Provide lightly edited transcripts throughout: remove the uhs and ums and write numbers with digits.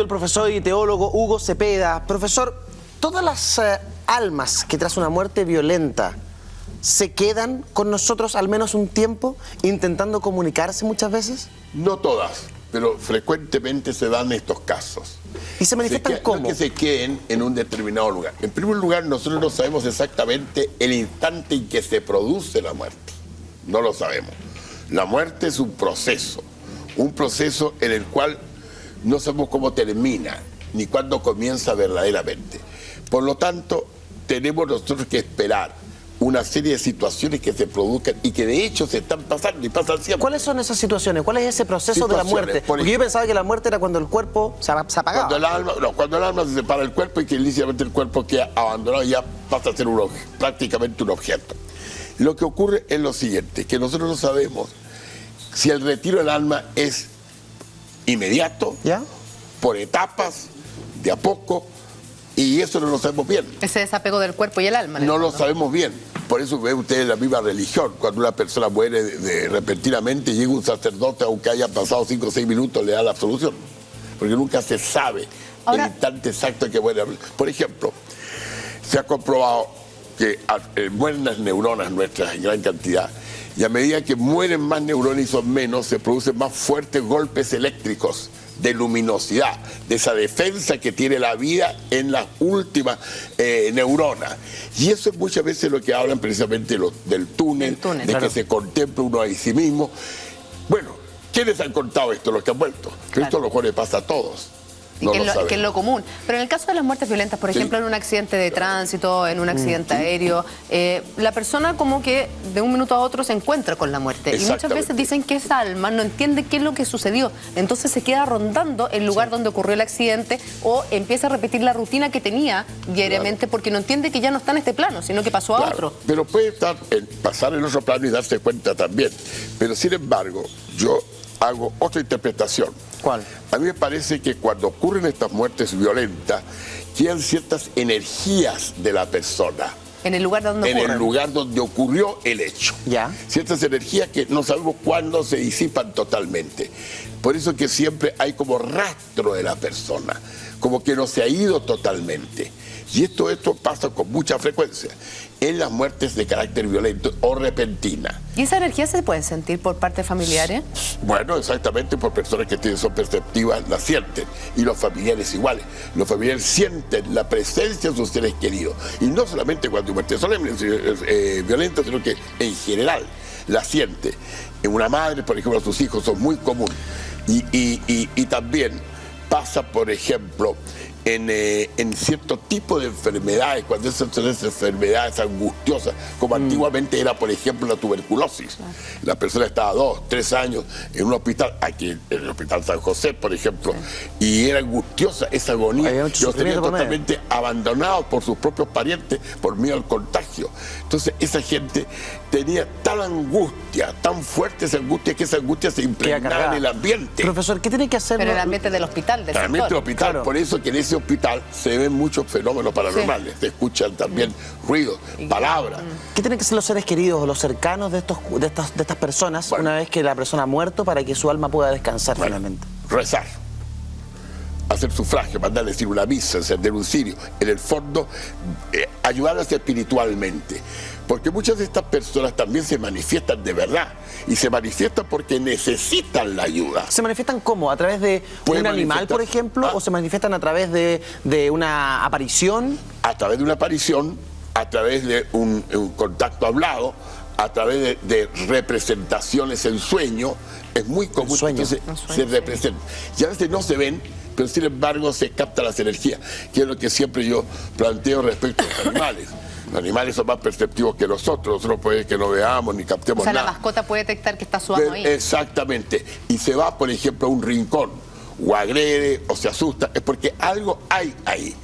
el profesor y teólogo Hugo Cepeda. Profesor, ¿todas las almas que tras una muerte violenta se quedan con nosotros al menos un tiempo intentando comunicarse muchas veces? No todas, pero frecuentemente se dan estos casos. ¿Y se manifiestan cómo? No es que se queden en un determinado lugar. En primer lugar, nosotros no sabemos exactamente el instante en que se produce la muerte. No lo sabemos. La muerte es un proceso en el cual no sabemos cómo termina, ni cuándo comienza verdaderamente. Por lo tanto, tenemos nosotros que esperar una serie de situaciones que se produzcan y que de hecho se están pasando y pasan siempre. ¿Cuáles son esas situaciones? ¿Cuál es ese proceso de la muerte? Porque yo pensaba que la muerte era cuando el cuerpo se apagaba. Cuando el alma se separa del cuerpo y que lícitamente el cuerpo queda abandonado y ya pasa a ser prácticamente un objeto. Lo que ocurre es lo siguiente, que nosotros no sabemos si el retiro del alma es inmediato, ¿ya?, por etapas, de a poco, y eso no lo sabemos bien. Ese desapego del cuerpo y el alma. No lo sabemos bien. Por eso ve usted la misma religión. Cuando una persona muere repentinamente, llega un sacerdote, aunque haya pasado 5 o 6 minutos, le da la absolución. Porque nunca se sabe el instante exacto en que muere. Por ejemplo, se ha comprobado que mueren las neuronas nuestras en gran cantidad, y a medida que mueren más neuronas y son menos, se producen más fuertes golpes eléctricos de luminosidad, de esa defensa que tiene la vida en las últimas neuronas. Y eso es muchas veces lo que hablan precisamente del túnel, de claro, que se contempla uno a sí mismo. Bueno, ¿quiénes han contado esto? Los que han muerto. Claro. Esto a lo mejor le pasa a todos. No que es lo común. Pero en el caso de las muertes violentas, por ejemplo, en un accidente de tránsito, en un accidente aéreo, la persona como que de un minuto a otro se encuentra con la muerte. Y muchas veces dicen que esa alma no entiende qué es lo que sucedió. Entonces se queda rondando el lugar donde ocurrió el accidente o empieza a repetir la rutina que tenía diariamente porque no entiende que ya no está en este plano, sino que pasó a otro. Pero puede pasar en otro plano y darse cuenta también. Pero sin embargo, yo hago otra interpretación. ¿Cuál? A mí me parece que cuando ocurren estas muertes violentas, quedan ciertas energías de la persona. En el lugar donde ocurre. En el lugar donde ocurrió el hecho. ¿Ya? Ciertas energías que no sabemos cuándo se disipan totalmente. Por eso que siempre hay como rastro de la persona, como que no se ha ido totalmente. Y esto pasa con mucha frecuencia en las muertes de carácter violento o repentina. ¿Y esa energía se puede sentir por parte de familiares? Bueno, exactamente, por personas que son perceptivas la sienten. Y los familiares iguales. Los familiares sienten la presencia de sus seres queridos. Y no solamente cuando hay muerte solemne, violenta, sino que en general la siente. En una madre, por ejemplo, sus hijos son muy comunes. Y también pasa, por ejemplo, en cierto tipo de enfermedades, cuando esas son esas enfermedades angustiosas, como antiguamente era, por ejemplo, la tuberculosis. La persona estaba 2, 3 años en un hospital, aquí en el Hospital San José, por ejemplo, y era angustiosa esa agonía. Los tenían totalmente abandonados por sus propios parientes por miedo al contagio. Entonces, esa gente tenía tal angustia, tan fuerte esa angustia, que esa angustia se impregnaba en el ambiente. Profesor, ¿qué tiene que hacer? Pero el ambiente del hospital, del el ambiente del hospital, claro. Por eso que en ese hospital se ven muchos fenómenos paranormales, se escuchan también ruidos, palabras. ¿Qué tienen que ser los seres queridos o los cercanos de estas personas una vez que la persona ha muerto para que su alma pueda descansar finalmente? Rezar, hacer sufragio, mandar decir una misa, encender un cirio, en el fondo ayudarlas espiritualmente. Porque muchas de estas personas también se manifiestan de verdad y se manifiestan porque necesitan la ayuda. ¿Se manifiestan cómo? ¿A través de un animal, por ejemplo? ¿O se manifiestan a través de una aparición? A través de una aparición, a través de un contacto hablado, a través de representaciones en sueño. Es muy común, entonces se representan. Y a veces no se ven, pero sin embargo se captan las energías, que es lo que siempre yo planteo respecto a los animales. Los animales son más perceptivos que nosotros puede que no veamos ni captemos nada. O sea, la mascota puede detectar que está sudando ahí. Exactamente. Y se va, por ejemplo, a un rincón, o agrede, o se asusta, es porque algo hay ahí.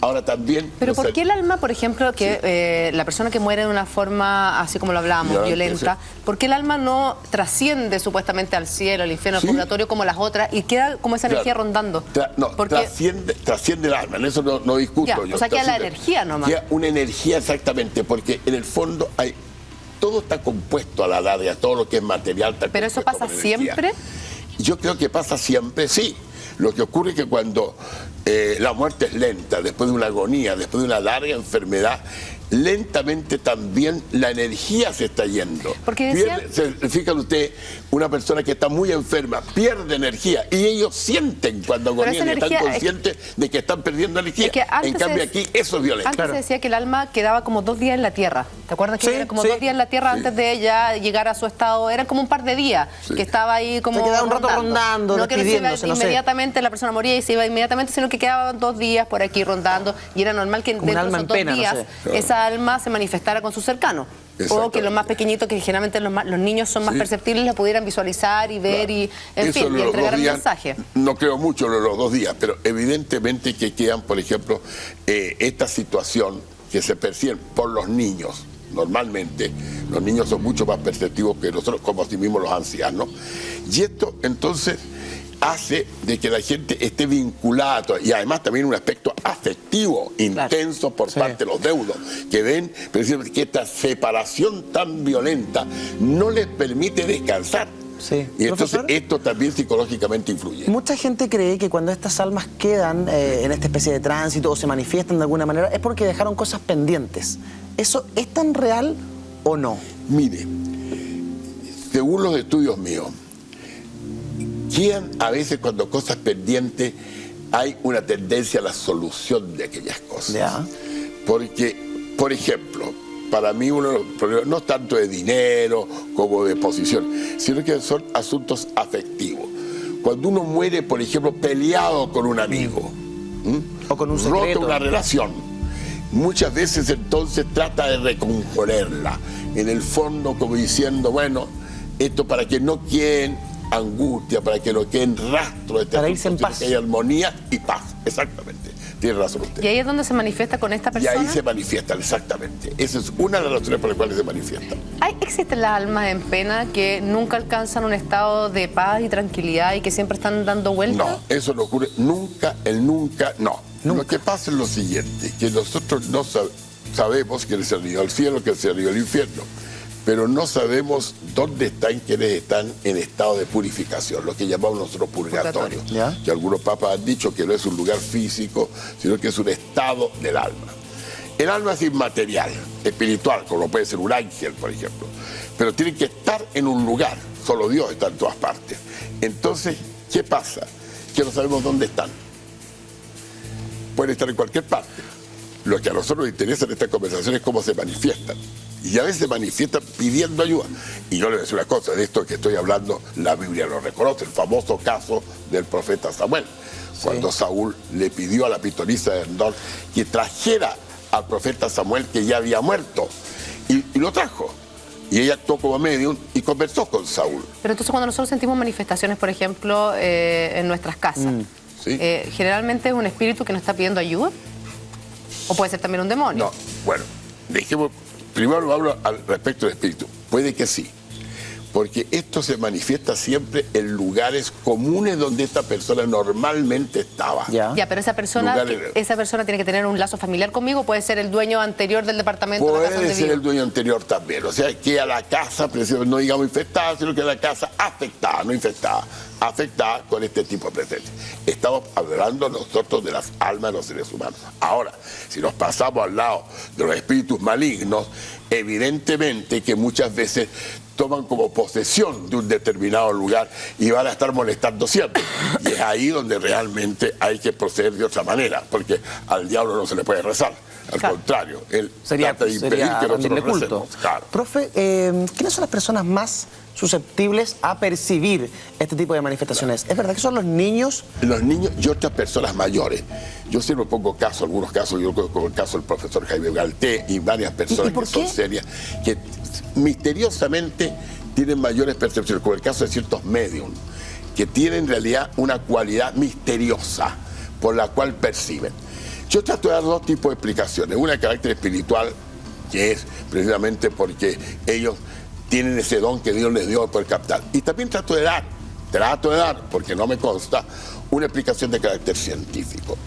Ahora también... Pero ¿por qué el alma, por ejemplo, que la persona que muere de una forma, así como lo hablábamos, violenta, ¿por qué el alma no trasciende supuestamente al cielo, al infierno, al purgatorio como las otras y queda como esa energía rondando? Trasciende el alma, en eso no discuto yo. O sea, queda la energía nomás. Queda una energía exactamente, porque en el fondo todo está compuesto a la larga, todo lo que es material está compuesto. ¿Pero eso pasa siempre? Yo creo que pasa siempre, sí. Lo que ocurre es que cuando la muerte es lenta, después de una agonía, después de una larga enfermedad, lentamente también la energía se está yendo. Porque fíjate usted, una persona que está muy enferma pierde energía y ellos sienten cuando agonían y están conscientes de que están perdiendo energía. Es que en cambio aquí eso es violento. Antes se decía que el alma quedaba como 2 días en la tierra. ¿Te acuerdas que era como 2 días en la tierra antes de ella llegar a su estado? Eran como un par de días que estaba ahí como se quedaba un rato rondando, no despidiéndose, que inmediatamente la persona moría y se iba inmediatamente, sino que quedaban 2 días por aquí rondando y era normal que dentro de esos 2 días esa alma se manifestara con su cercano. O que los más pequeñitos, que generalmente los niños son más perceptibles, lo pudieran visualizar y ver y, en fin, y entregar el mensaje. No creo mucho los 2 días, pero evidentemente que quedan, por ejemplo, esta situación que se percibe por los niños. Normalmente, los niños son mucho más perceptivos que nosotros, como así mismo los ancianos. Y esto, entonces, hace de que la gente esté vinculada, y además también un aspecto afectivo intenso por parte de los deudos, que ven que esta separación tan violenta no les permite descansar. Sí. Y entonces esto también psicológicamente influye. Mucha gente cree que cuando estas almas quedan en esta especie de tránsito o se manifiestan de alguna manera es porque dejaron cosas pendientes. ¿Eso es tan real o no? Mire, según los estudios míos, quedan a veces cuando cosas pendientes hay una tendencia a la solución de aquellas cosas. Ya. Porque, por ejemplo, para mí uno de los problemas no es tanto de dinero como de posición, sino que son asuntos afectivos. Cuando uno muere, por ejemplo, peleado con un amigo, o con un secreto, roto una relación, muchas veces entonces trata de recomponerla, en el fondo como diciendo, bueno, esto para que no queden angustia, para que no queden rastros de este para irse en paz, que haya armonía y paz, exactamente. Tiene razón usted. ¿Y ahí es donde se manifiesta con esta persona? Y ahí se manifiestan, exactamente. Esa es una de las razones por las cuales se manifiestan. ¿Existen las almas en pena que nunca alcanzan un estado de paz y tranquilidad y que siempre están dando vueltas? No, eso no ocurre nunca, no. Lo que pasa es lo siguiente, que nosotros no sabemos quién se arriba al cielo, quién se arriba al infierno, pero no sabemos dónde están quienes están en estado de purificación, lo que llamamos nosotros purgatorio. Que algunos papas han dicho que no es un lugar físico, sino que es un estado del alma. El alma es inmaterial, espiritual, como puede ser un ángel, por ejemplo, pero tiene que estar en un lugar, solo Dios está en todas partes. Entonces, ¿qué pasa? Que no sabemos dónde están. Pueden estar en cualquier parte. Lo que a nosotros nos interesa en esta conversación es cómo se manifiestan. Y a veces se manifiestan pidiendo ayuda. Y yo le voy a decir una cosa, de esto que estoy hablando, la Biblia lo reconoce, el famoso caso del profeta Samuel. Cuando Saúl le pidió a la pitonisa de Endor que trajera al profeta Samuel que ya había muerto. Y lo trajo. Y ella actuó como medium y conversó con Saúl. Pero entonces cuando nosotros sentimos manifestaciones, por ejemplo, en nuestras casas, generalmente es un espíritu que nos está pidiendo ayuda. ¿O puede ser también un demonio? No, bueno, primero hablo al respecto del espíritu. Puede que sí, porque esto se manifiesta siempre en lugares comunes donde esta persona normalmente estaba. Ya, pero esa persona tiene que tener un lazo familiar conmigo, puede ser el dueño anterior del departamento de la casa donde puede ser vivo. el dueño anterior también, o sea, que a la casa, no digamos infectada, sino que a la casa afectada, no infectada, afectada con este tipo de presencia. Estamos hablando nosotros de las almas de los seres humanos. Ahora, si nos pasamos al lado de los espíritus malignos, evidentemente que muchas veces toman como posesión de un determinado lugar y van a estar molestando siempre. Y es ahí donde realmente hay que proceder de otra manera, porque al diablo no se le puede rezar. Al contrario, él trata de impedir que nosotros recemos. Claro. Profe, ¿quiénes son las personas más susceptibles a percibir este tipo de manifestaciones? ¿Es verdad que son los niños? Los niños y otras personas mayores. Yo siempre pongo algunos casos, yo como el caso del profesor Jaime Galté y varias personas que son serias, que misteriosamente tienen mayores percepciones, como el caso de ciertos mediums, que tienen en realidad una cualidad misteriosa por la cual perciben. Yo trato de dar 2 tipos de explicaciones. Una de carácter espiritual, que es precisamente porque ellos tienen ese don que Dios les dio de poder captar. Y también trato de dar, porque no me consta, una explicación de carácter científico.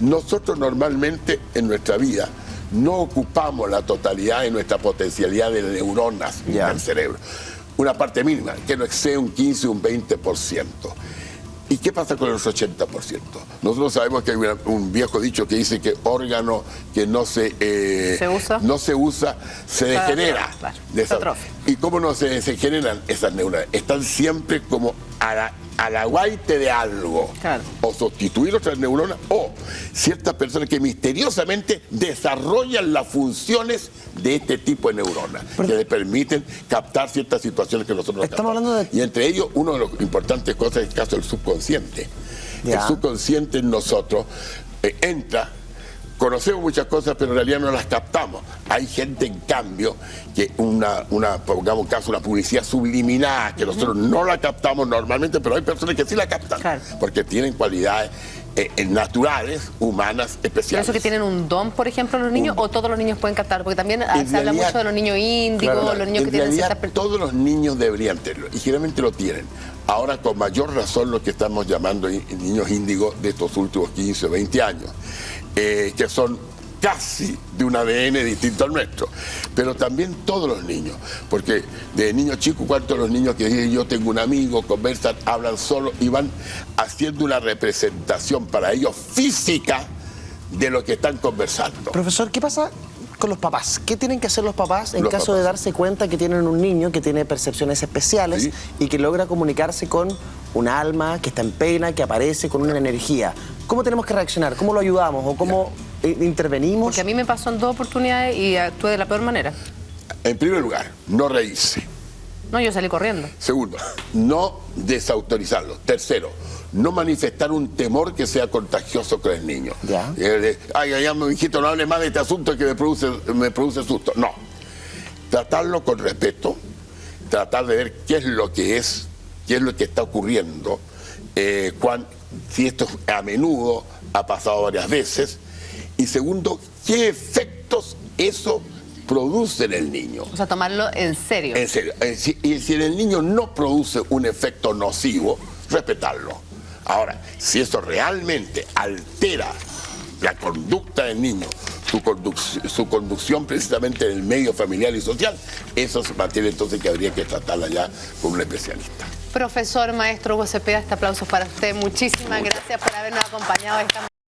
Nosotros normalmente en nuestra vida no ocupamos la totalidad de nuestra potencialidad de neuronas del cerebro. Una parte mínima, que no excede un 15 o un 20%. ¿Y qué pasa con el 80%? Nosotros sabemos que hay un viejo dicho que dice que órgano que no se usa se degenera. Claro. ¿Y cómo no se degeneran esas neuronas? Están siempre como al aguaite de algo. Claro. O sustituir otras neuronas o ciertas personas que misteriosamente desarrollan las funciones de este tipo de neuronas que le permiten captar ciertas situaciones que nosotros Estamos captamos. hablando de... Y entre ellos, una de las importantes cosas es el caso del subconsciente. Ya. El subconsciente en nosotros entra. Conocemos muchas cosas, pero en realidad no las captamos. Hay gente, en cambio, que pongamos caso, una publicidad subliminada, que nosotros no la captamos normalmente, pero hay personas que sí la captan, claro, porque tienen cualidades naturales, humanas, especiales. ¿Eso que tienen un don, por ejemplo, los niños, o todos los niños pueden captar? Porque también se habla mucho de los niños índigos, claro, los niños que tienen ciertas... Todos los niños deberían tenerlo, y generalmente lo tienen. Ahora, con mayor razón, lo que estamos llamando niños índigos de estos últimos 15 o 20 años. Que son casi de un ADN distinto al nuestro, pero también todos los niños, porque de niños chicos, ¿cuántos los niños que dicen yo tengo un amigo, conversan, hablan solo y van haciendo una representación para ellos física de lo que están conversando? Profesor, ¿qué pasa con los papás? ¿Qué tienen que hacer los papás en Los caso de darse cuenta que tienen un niño que tiene percepciones especiales, sí, y que logra comunicarse con un alma que está en pena, que aparece con una energía? ¿Cómo tenemos que reaccionar? ¿Cómo lo ayudamos? ¿O cómo intervenimos? Porque a mí me pasó en 2 oportunidades y actué de la peor manera. En primer lugar, no reírse. No, yo salí corriendo. Segundo, no desautorizarlo. Tercero, no manifestar un temor que sea contagioso con el niño. Ya. Ay, mi hijito, no hable más de este asunto que me produce susto. No. Tratarlo con respeto, tratar de ver qué es lo que está ocurriendo, si esto a menudo ha pasado varias veces, y segundo, qué efectos eso produce en el niño. O sea, tomarlo en serio. En serio. Y si en el niño no produce un efecto nocivo, respetarlo. Ahora, si eso realmente altera la conducta del niño, su conducción precisamente en el medio familiar y social, eso es materia entonces que habría que tratarla ya con un especialista. Profesor, maestro Hugo Cepeda, este aplauso para usted. Muchísimas gracias por habernos acompañado esta